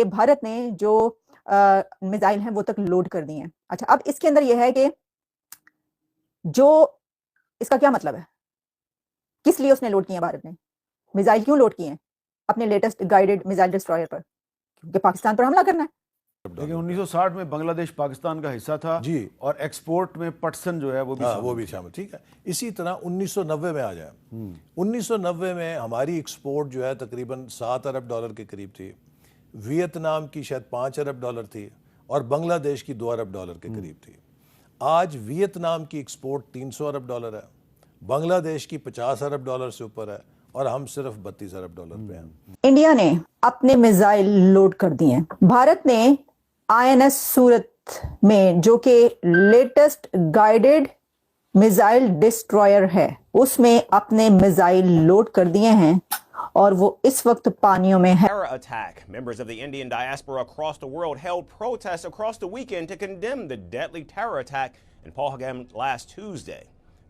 کہ بھارت نے جو میزائل ہیں وہ تک لوڈ کر دی ہیں. اچھا اب اس کے اندر یہ ہے کہ جو اس کا کیا مطلب ہے, کس لیے اس نے لوڈ کیے ہیں بھارت نے میزائل, کیوں لوڈ کیے ہیں اپنے لیٹسٹ گائیڈڈ میزائل ڈسٹرائر پر, کیونکہ پاکستان پر حملہ کرنا ہے. لیکن 1960 میں بنگلہ دیش پاکستان کا حصہ تھا جی, اور ایکسپورٹ میں پٹسن جو ہے وہ بھی شامل. ٹھیک ہے, اسی طرح 1990 میں آ جائیں. 1990 میں ہماری ایکسپورٹ جو ہے تقریباً $7 ارب کے قریب تھی, ویتنام کی شاید $5 ارب تھی, اور بنگلہ دیش کی $2 ارب کے قریب تھی. آج ویتنام کی ایکسپورٹ $300 ارب ہے, بنگلہ دیش کی $50 ارب سے اوپر ہے, اور ہم صرف $32 ارب پہ ہیں. انڈیا نے اپنے میزائل لوڈ کر دیے ہیں. بھارت نے INS سورت میں جو کہ لیٹسٹ گائیڈڈ میزائل ڈسٹرائر ہے اس میں اپنے میزائل لوڈ کر دیے ہیں اور وہ اس وقت پانیوں میں ہے. Terror attack. Members of the Indian diaspora across the world held protests across the weekend to condemn the deadly terror attack in Pahalgam last Tuesday.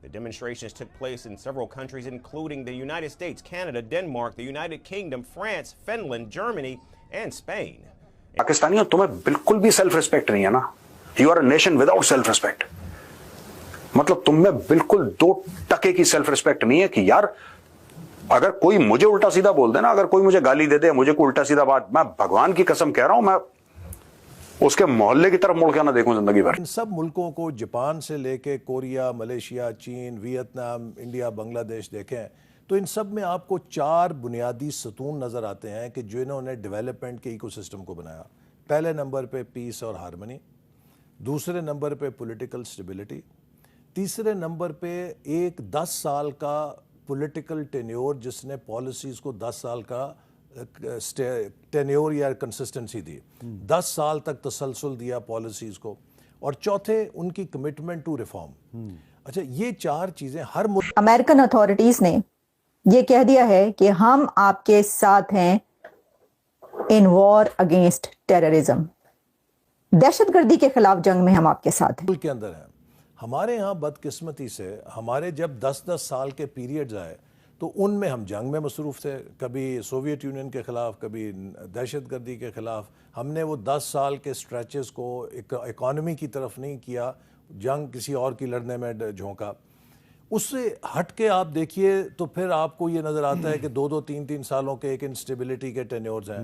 The demonstrations took place in several countries including the United States, Canada, Denmark, the United Kingdom, France, Finland, Germany and Spain. پاکستانیوں تمہیں بالکل بھی self respect نہیں ہے نا. You are a nation without self respect. مطلب تم میں بالکل 2% کی سیلف ریسپیکٹ نہیں ہے کہ یار اگر کوئی مجھے الٹا سیدھا بول دے نا, اگر کوئی مجھے گالی دے دے, مجھے کوئی الٹا سیدھا بات, میں بھگوان کی قسم کہہ رہا ہوں میں اس کے محلے کی طرف مڑ کے نہ دیکھوں زندگی بھر. ان سب ملکوں کو جاپان سے لے کے کوریا, ملیشیا, چین, ویتنام, انڈیا, بنگلہ دیش دیکھیں تو ان سب میں آپ کو 4 بنیادی ستون نظر آتے ہیں کہ جو انہوں نے ڈیولپمنٹ کے ایکو سسٹم کو بنایا. پہلے نمبر پہ پیس اور ہارمنی, دوسرے نمبر پہ پولیٹیکل سٹیبلٹی, تیسرے نمبر پہ ایک 10 سال کا پولیٹیکل ٹینیور جس نے پالیسیز کو 10 سال کا ٹینیور یا کنسسٹنسی دی, 10 سال تک تسلسل دیا پالیسیز کو, اور چوتھے ان کی کمٹمنٹ ٹو ریفارم. اچھا یہ 4 چیزیں ہر امریکن اتھارٹیز نے یہ کہہ دیا ہے کہ ہم آپ کے ساتھ ہیں ان وار اگینسٹ ٹیررزم, دہشت گردی کے خلاف جنگ میں ہم آپ کے ساتھ ہیں. ملک کے اندر ہیں. ہمارے ہاں بدقسمتی سے ہمارے جب 10 سال کے پیریڈز آئے تو ان میں ہم جنگ میں مصروف تھے, کبھی سوویت یونین کے خلاف, کبھی دہشت گردی کے خلاف. ہم نے وہ 10 سال کے سٹریچز کو اکانومی کی طرف نہیں کیا, جنگ کسی اور کی لڑنے میں جھونکا. اس سے ہٹ کے آپ دیکھیے تو پھر آپ کو یہ نظر آتا ہے کہ 2-2, 3-3 سالوں کے ایک انسٹیبلٹی کے ٹینیورز ہیں.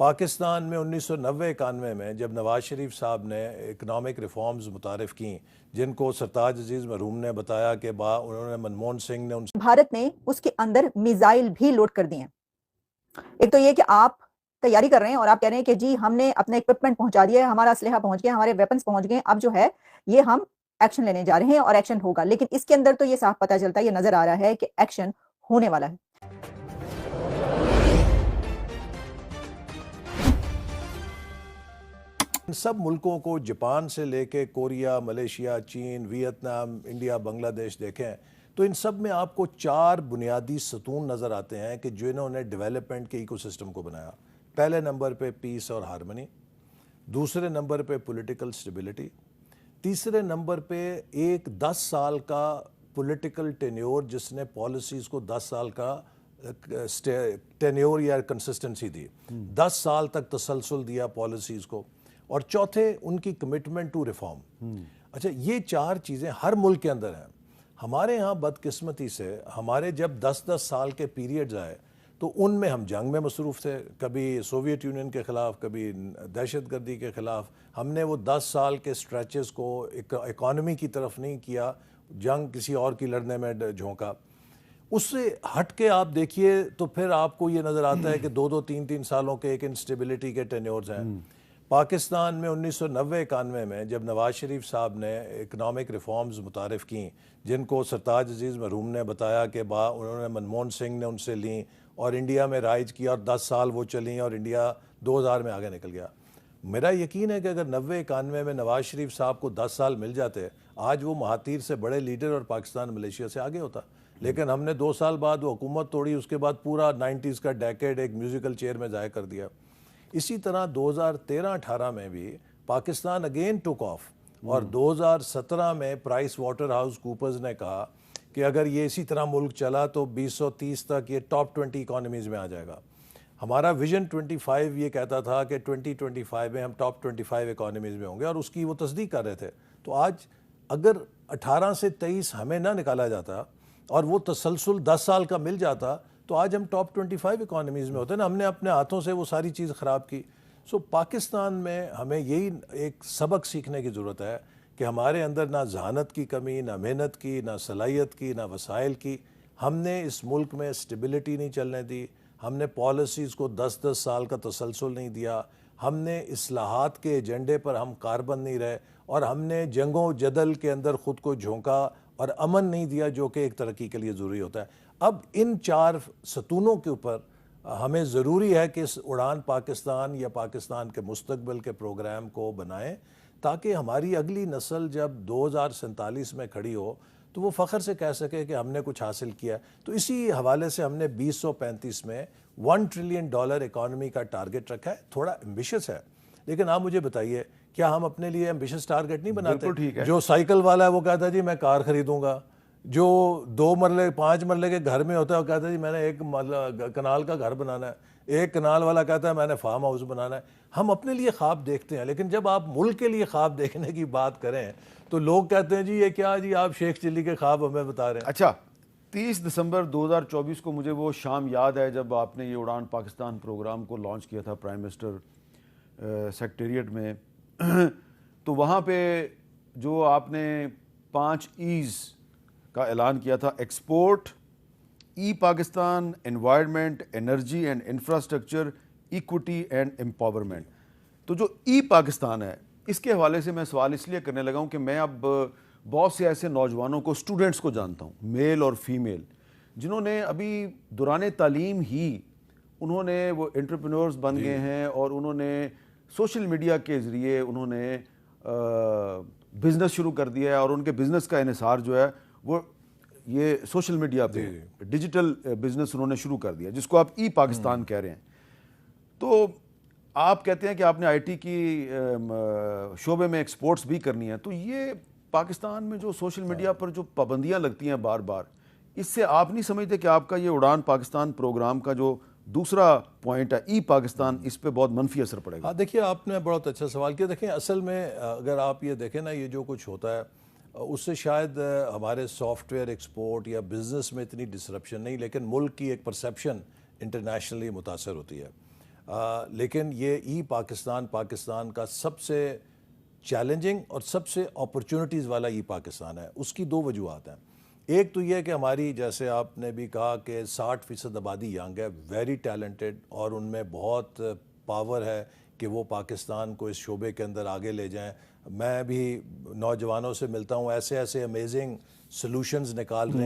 پاکستان میں 1990-91 میں جب نواز شریف صاحب نے اکنامک ریفارمز متعارف کیں جن کو سرتاج عزیز مرحوم نے بتایا کہ انہوں نے منموہن سنگھ نے بھارت نے اس کے اندر میزائل بھی لوڈ کر دیے ہیں. ایک تو یہ کہ آپ تیاری کر رہے ہیں اور آپ کہہ رہے ہیں کہ جی ہم نے اپنا اکوپمنٹ پہنچا دیا ہے, ہمارا اسلحہ پہنچ گیا, ہمارے ویپنز پہنچ گئے, اب جو ہے یہ ہم ایکشن لینے جا رہے ہیں اور ایکشن ہوگا. لیکن اس کے اندر تو یہ صاف پتہ چلتا ہے, یہ نظر آ رہا ہے کہ ایکشن ہونے والا ہے. ان سب ملکوں کو جاپان سے لے کے کوریا, ملیشیا, چین, ویتنام, انڈیا, بنگلہ دیش دیکھیں تو ان سب میں آپ کو 4 بنیادی ستون نظر آتے ہیں کہ جو انہوں نے ڈیولپمنٹ کے ایکو سسٹم کو بنایا. پہلے نمبر پہ پیس اور ہارمنی, دوسرے نمبر پہ پولیٹیکل سٹیبلٹی, تیسرے نمبر پہ ایک 10 سال کا پولیٹیکل ٹینیور جس نے پالیسیز کو 10 سال کا ٹینیور یا کنسسٹنسی دی, 10 سال تک تسلسل دیا پالیسیز کو, اور چوتھے ان کی کمٹمنٹ ٹو ریفارم. اچھا یہ 4 چیزیں ہر ملک کے اندر ہیں. ہمارے ہاں بدقسمتی سے ہمارے جب 10 سال کے پیریڈز آئے تو ان میں ہم جنگ میں مصروف تھے, کبھی سوویت یونین کے خلاف, کبھی دہشت گردی کے خلاف. ہم نے وہ 10 سال کے سٹریچز کو اکانومی کی طرف نہیں کیا, جنگ کسی اور کی لڑنے میں جھونکا. اس سے ہٹ کے آپ دیکھیے تو پھر آپ کو یہ نظر آتا ہے کہ 2-2, 3-3 سالوں کے ایک انسٹیبلٹی کے ٹینیورز ہیں. پاکستان میں 1990-91 میں جب نواز شریف صاحب نے اکنامک ریفارمز متعارف کیں جن کو سرتاج عزیز مرحوم نے بتایا کہ انہوں نے منموہن سنگھ نے ان سے لیں اور انڈیا میں رائج کیا, اور 10 سال وہ چلیں اور انڈیا 2000 میں آگے نکل گیا. میرا یقین ہے کہ اگر 90-91 میں نواز شریف صاحب کو 10 سال مل جاتے آج وہ مہاتیر سے بڑے لیڈر اور پاکستان ملیشیا سے آگے ہوتا. لیکن ہم نے 2 سال بعد وہ حکومت توڑی, اس کے بعد پورا 90s کا ڈیکیڈ ایک میوزیکل چیئر میں ضائع کر دیا. اسی طرح 2013-18 میں بھی پاکستان اگین ٹک آف, اور 2017 میں پرائس واٹر ہاؤس کوپرز نے کہا کہ اگر یہ اسی طرح ملک چلا تو 2030 تک یہ ٹاپ 20 اکانومیز میں آ جائے گا. ہمارا ویژن 25 یہ کہتا تھا کہ 2025 میں ہم ٹاپ 25 اکانومیز میں ہوں گے، اور اس کی وہ تصدیق کر رہے تھے. تو آج اگر 18 سے 23 ہمیں نہ نکالا جاتا اور وہ تسلسل 10 سال کا مل جاتا تو آج ہم ٹاپ 25 اکانومیز میں ہوتے نا. ہم نے اپنے ہاتھوں سے وہ ساری چیز خراب کی. سو پاکستان میں ہمیں یہی ایک سبق سیکھنے کی ضرورت ہے کہ ہمارے اندر نہ ذہانت کی کمی، نہ محنت کی، نہ صلاحیت کی، نہ وسائل کی. ہم نے اس ملک میں اسٹیبلٹی نہیں چلنے دی. ہم نے پالیسیز کو 10 سال کا تسلسل نہیں دیا. ہم نے اصلاحات کے ایجنڈے پر ہم کاربند نہیں رہے، اور ہم نے جنگوں جدل کے اندر خود کو جھونکا اور امن نہیں دیا جو کہ ایک ترقی کے لیے ضروری ہوتا ہے. اب ان 4 ستونوں کے اوپر ہمیں ضروری ہے کہ اس اڑان پاکستان یا پاکستان کے مستقبل کے پروگرام کو بنائیں، تاکہ ہماری اگلی نسل جب 2047 میں کھڑی ہو تو وہ فخر سے کہہ سکے کہ ہم نے کچھ حاصل کیا. تو اسی حوالے سے ہم نے 2035 میں $1 ٹریلین اکانومی کا ٹارگٹ رکھا ہے. تھوڑا ایمبیشس ہے، لیکن آپ مجھے بتائیے کیا ہم اپنے لیے ایمبیشس ٹارگٹ نہیں بناتے؟ جو سائیکل والا ہے وہ کہتا ہے جی میں کار خریدوں گا، جو 2 مرلے 5 مرلے کے گھر میں ہوتا ہے وہ کہتا ہے جی میں نے 1 کنال کا گھر بنانا ہے، 1 کنال والا کہتا ہے میں نے فارم ہاؤس بنانا ہے. ہم اپنے لیے خواب دیکھتے ہیں، لیکن جب آپ ملک کے لیے خواب دیکھنے کی بات کریں تو لوگ کہتے ہیں جی یہ کیا جی آپ شیخ چلی کے خواب ہمیں بتا رہے ہیں. اچھا، 30 دسمبر 2024 کو مجھے وہ شام یاد ہے جب آپ نے یہ اڑان پاکستان پروگرام کو لانچ کیا تھا پرائم منسٹر سیکریٹریٹ میں. تو وہاں پہ جو آپ نے 5 ایز کا اعلان کیا تھا: export, E Pakistan, environment, energy and infrastructure, equity and empowerment. تو جو ای پاکستان ہے اس کے حوالے سے میں سوال اس لیے کرنے لگا ہوں کہ میں اب بہت سے ایسے نوجوانوں کو، اسٹوڈنٹس کو جانتا ہوں، میل اور فیمیل، جنہوں نے ابھی دوران تعلیم ہی انہوں نے وہ انٹرپرینورز بن گئے ہیں، اور انہوں نے سوشل میڈیا کے ذریعے انہوں نے بزنس شروع کر دیا ہے، اور ان کے بزنس کا انحصار جو ہے وہ یہ سوشل میڈیا پہ ڈیجیٹل بزنس انہوں نے شروع کر دیا، جس کو آپ ای پاکستان کہہ رہے ہیں. تو آپ کہتے ہیں کہ آپ نے آئی ٹی کی شعبے میں ایکسپورٹس بھی کرنی ہے. تو یہ پاکستان میں جو سوشل میڈیا پر جو پابندیاں لگتی ہیں بار بار، اس سے آپ نہیں سمجھتے کہ آپ کا یہ اڑان پاکستان پروگرام کا جو دوسرا پوائنٹ ہے ای پاکستان، اس پہ بہت منفی اثر پڑے گا؟ ہاں دیکھیے، آپ نے بہت اچھا سوال کیا. دیکھیں اصل میں اگر آپ یہ دیکھیں نا، یہ جو کچھ ہوتا ہے اس سے شاید ہمارے سافٹ ویئر ایکسپورٹ یا بزنس میں اتنی ڈسرپشن نہیں، لیکن ملک کی ایک پرسیپشن انٹرنیشنلی متاثر ہوتی ہے. لیکن یہ ای پاکستان کا سب سے چیلنجنگ اور سب سے اپرچونٹیز والا ای پاکستان ہے. اس کی 2 وجوہات ہیں. ایک تو یہ کہ ہماری، جیسے آپ نے بھی کہا کہ 60% آبادی ینگ ہے، ویری ٹیلنٹڈ، اور ان میں بہت پاور ہے کہ وہ پاکستان کو اس شعبے کے اندر آگے لے جائیں. میں بھی نوجوانوں سے ملتا ہوں، ایسے امیزنگ سلوشنز نکال رہے ہیں